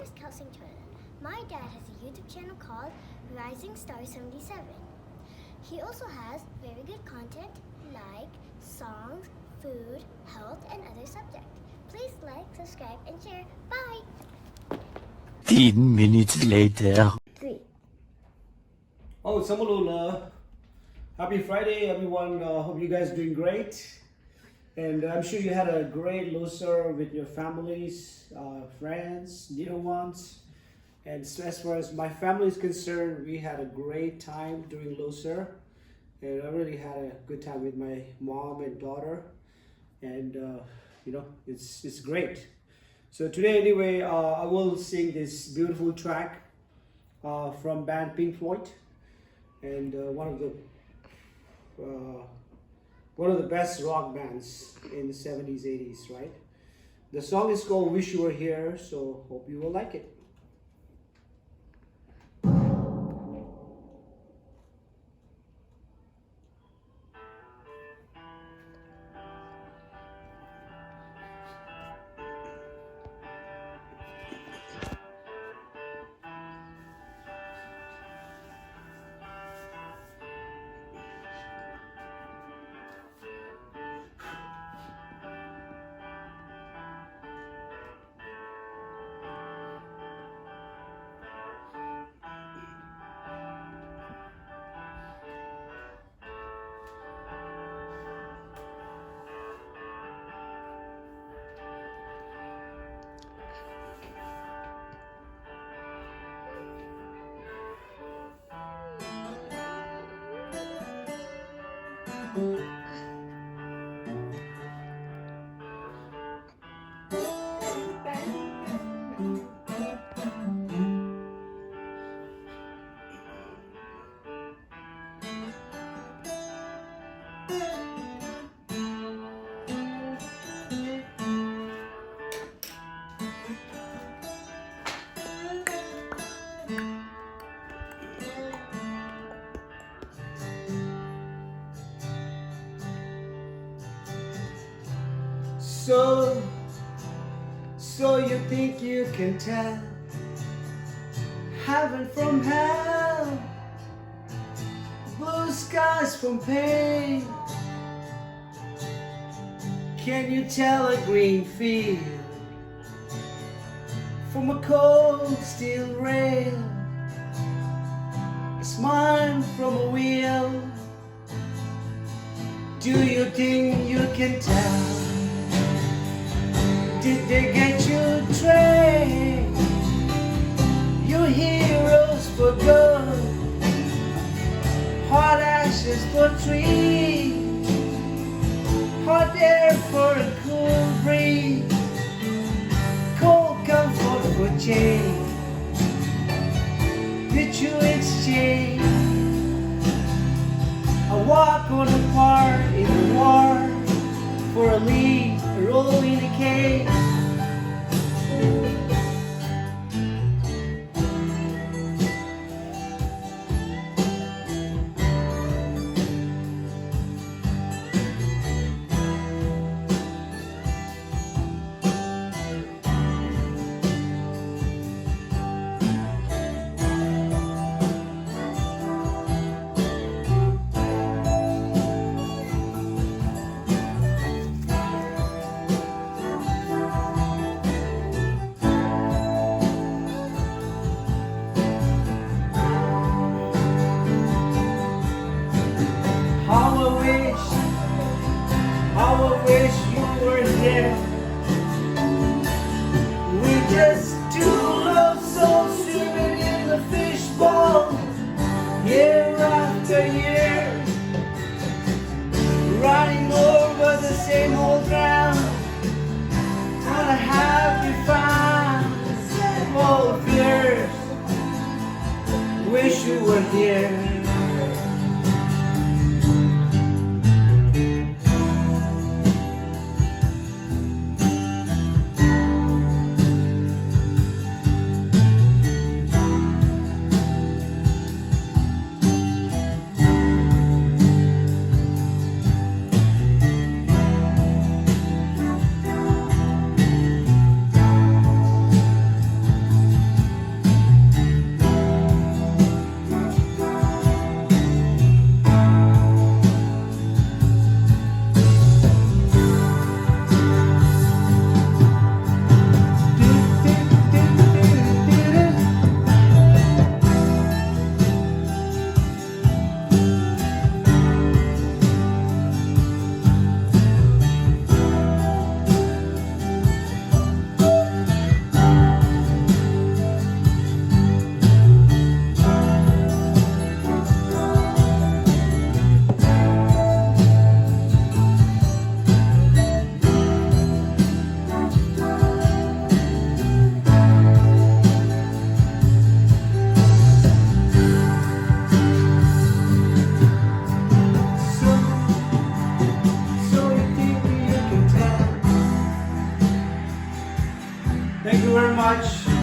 is Kelsing Turner. My dad has a YouTube channel called Rising Star 77. He also has very good content like songs, food, health, and other subjects. Please like, subscribe, and share. Bye! 10 minutes later. 3. Oh, Samalula. Happy Friday, everyone. Hope you guys doing great. And I'm sure you had a great Loser with your families, friends, dear ones. And so as far as my family is concerned, we had a great time during Loser. And I really had a good time with my mom and daughter. And, it's great. So today, anyway, I will sing this beautiful track from band Pink Floyd. And one of the best rock bands in the 70s, 80s, right? The song is called Wish You Were Here, so hope you will like it. So you think you can tell heaven from hell, blue skies from pain? Can you tell a green field from a cold steel rail, a smile from a wheel? Do you think you can tell? Did they get you trained? Your heroes for good, hot ashes for trees, hot air for a cool breeze, cold comfort for change. Did you exchange a walk on the part in the war for a lead, a role in a cage? How I wish you were here. We just two love souls swimming in the fishbowl, year after year, riding over the same old ground. What have you found? Same old fears. Wish you were here. much.